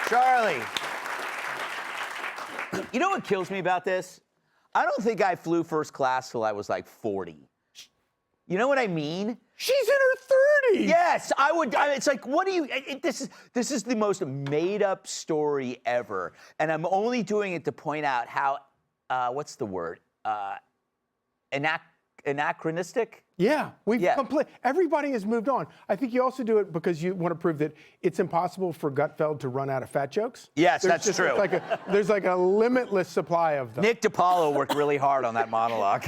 Charlie. You know what kills me about this? I don't think I flew first class till I was like 40. You know what I mean? She's in her 30s. Yes, I would. It's like, what do you? This is the most made-up story ever, and I'm only doing it to point out how, what's the word? Anachronistic. Yeah, everybody has moved on. I think you also do it because you want to prove that it's impossible for Gutfeld to run out of fat jokes. Yes, that's true. There's like a limitless supply of them. Nick DiPaolo worked really hard on that monologue.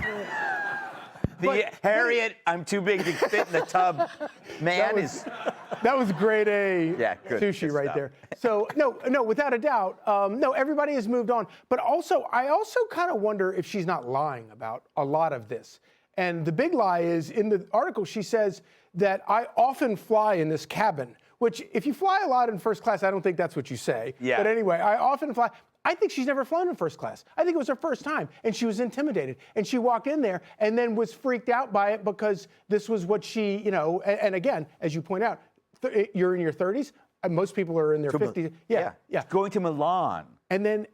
Harriet, I'm too big to fit in the tub. Man, that was grade A good sushi right stuff. there. So no, without a doubt, no, everybody has moved on. But I also kind of wonder if she's not lying about a lot of this. And the big lie is, in the article, she says that I often fly in this cabin, which if you fly a lot in first class, I don't think that's what you say. Yeah. But anyway, I often fly. I think she's never flown in first class. I think it was her first time, and she was intimidated. And she walked in there and then was freaked out by it because this was what she, and again, as you point out, you're in your 30s. Most people are in their 50s. Yeah. Going to Milan. And then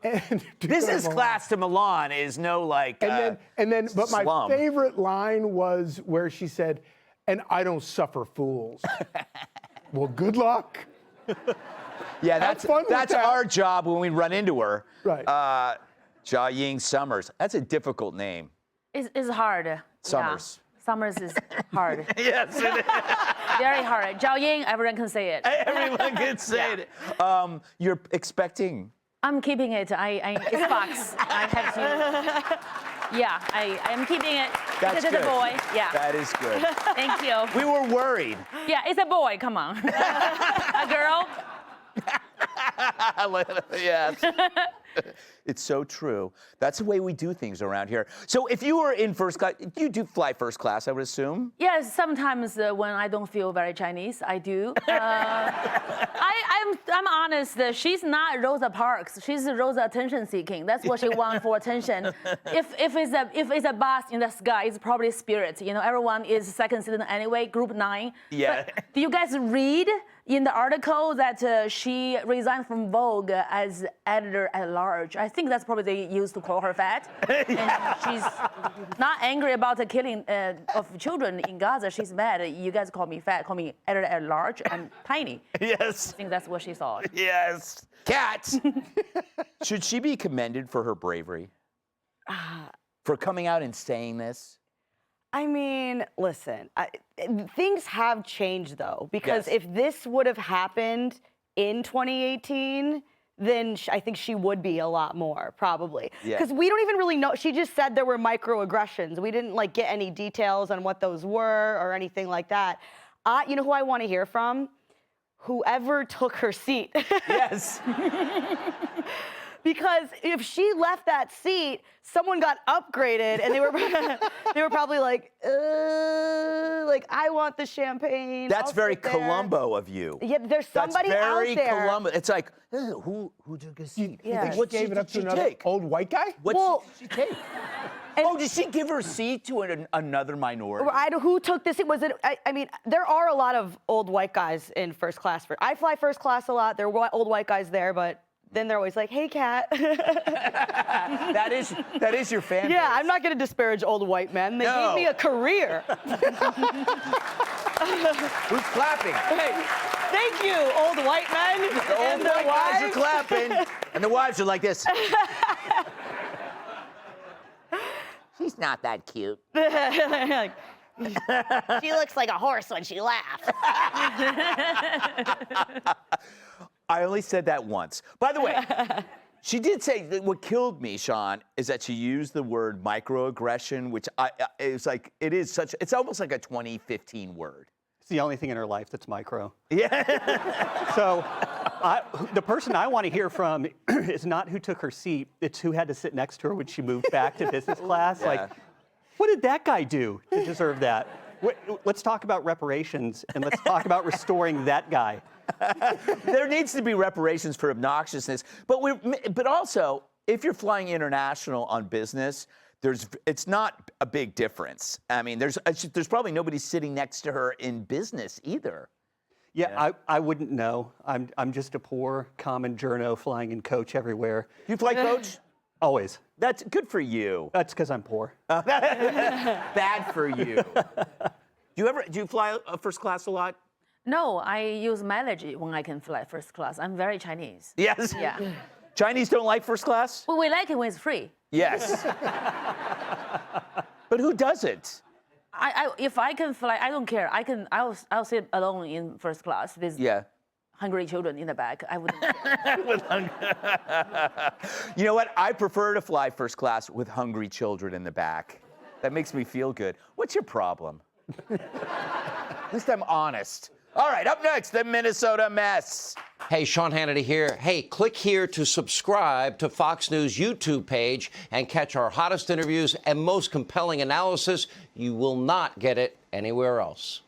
Business class to Milan is no like. But slum. my favorite line was where she said, "And I don't suffer fools." Well, good luck. Yeah, that's that. our job when we run into her. Right. Jia Ying Summers. That's a difficult name. It's hard. Summers. Yeah. Summers is hard. Yes, it is. Very hard. Zhao Ying, everyone can say it. Everyone can say it. You're expecting. I'm keeping it. It's Fox. I have to. Yeah, I am keeping it. That's it's good. a boy. Yeah. That is good. Thank you. We were worried. Yeah, it's a boy. Come on. A girl. Yes. It's so true. That's the way we do things around here. So if you were in first class, you do fly first class, I would assume? Yes, sometimes when I don't feel very Chinese, I do. I'm honest. She's not Rosa Parks. She's Rosa attention seeking. That's what she wants for attention. If it's a bus in the sky, it's probably spirit. Everyone is second citizen anyway. Group 9. Yeah. But do you guys read in the article that she resigned from Vogue as editor at large? I think that's probably they used to call her fat. And she's not angry about the killing of children in Gaza. She's mad. You guys call me fat, call me editor at large. I'm tiny. Yes. I think that's what she thought. Yes. Kat, should she be commended for her bravery? For coming out and saying this? I mean, listen, things have changed, though, because Yes. if this would have happened in 2018, then I think she would be a lot more, probably. Yeah. Because we don't even really know. She just said there were microaggressions. We didn't, get any details on what those were or anything like that. You know who I want to hear from? Whoever took her seat. Yes. Because if she left that seat, someone got upgraded, and they were probably like, I want the champagne. That's I'll very sit there." Columbo of you. Yeah, there's somebody That's very out there. Columbo. It's like, who took a seat? Yeah. What gave it up to another take? old white guy? What Well, did she take? Did she give her seat to another minority? Who took this? I mean, there are a lot of old white guys in first class. I fly first class a lot. There are old white guys there, but then they're always like, "Hey, Kat." That is your fan base. Yeah, I'm not going to disparage old white men. They gave me a career. Who's clapping? Hey, thank you, old white men The old and their white guys are wives. clapping, and the wives are like this. She's not that cute. Like, she looks like a horse when she laughs. I only said that once. By the way, she did say that what killed me, Sean, is that she used the word microaggression, which it's almost like a 2015 word. It's the only thing in her life that's micro. Yeah. So the person I want to hear from is not who took her seat, it's who had to sit next to her when she moved back to business class. Yeah. Like, what did that guy do to deserve that? Let's talk about reparations, and let's talk about restoring that guy. There needs to be reparations for obnoxiousness, but also, if you're flying international on business, it's not a big difference. I mean, there's probably nobody sitting next to her in business either. Yeah, I wouldn't know. I'm just a poor common journo flying in coach everywhere. You fly coach? Always. That's good for you. That's because I'm poor. Bad for you. Do you fly first class a lot? No, I use mileage when I can fly first class. I'm very Chinese. Yes. Yeah. Chinese don't like first class? Well, we like it when it's free. Yes. But who doesn't? If I can fly, I don't care. I'll sit alone in first class with hungry children in the back. I wouldn't care. You know what? I prefer to fly first class with hungry children in the back. That makes me feel good. What's your problem? At least I'm honest. All right, up next, the Minnesota mess. Hey, Sean Hannity here. Hey, click here to subscribe to Fox News YouTube page and catch our hottest interviews and most compelling analysis. You will not get it anywhere else.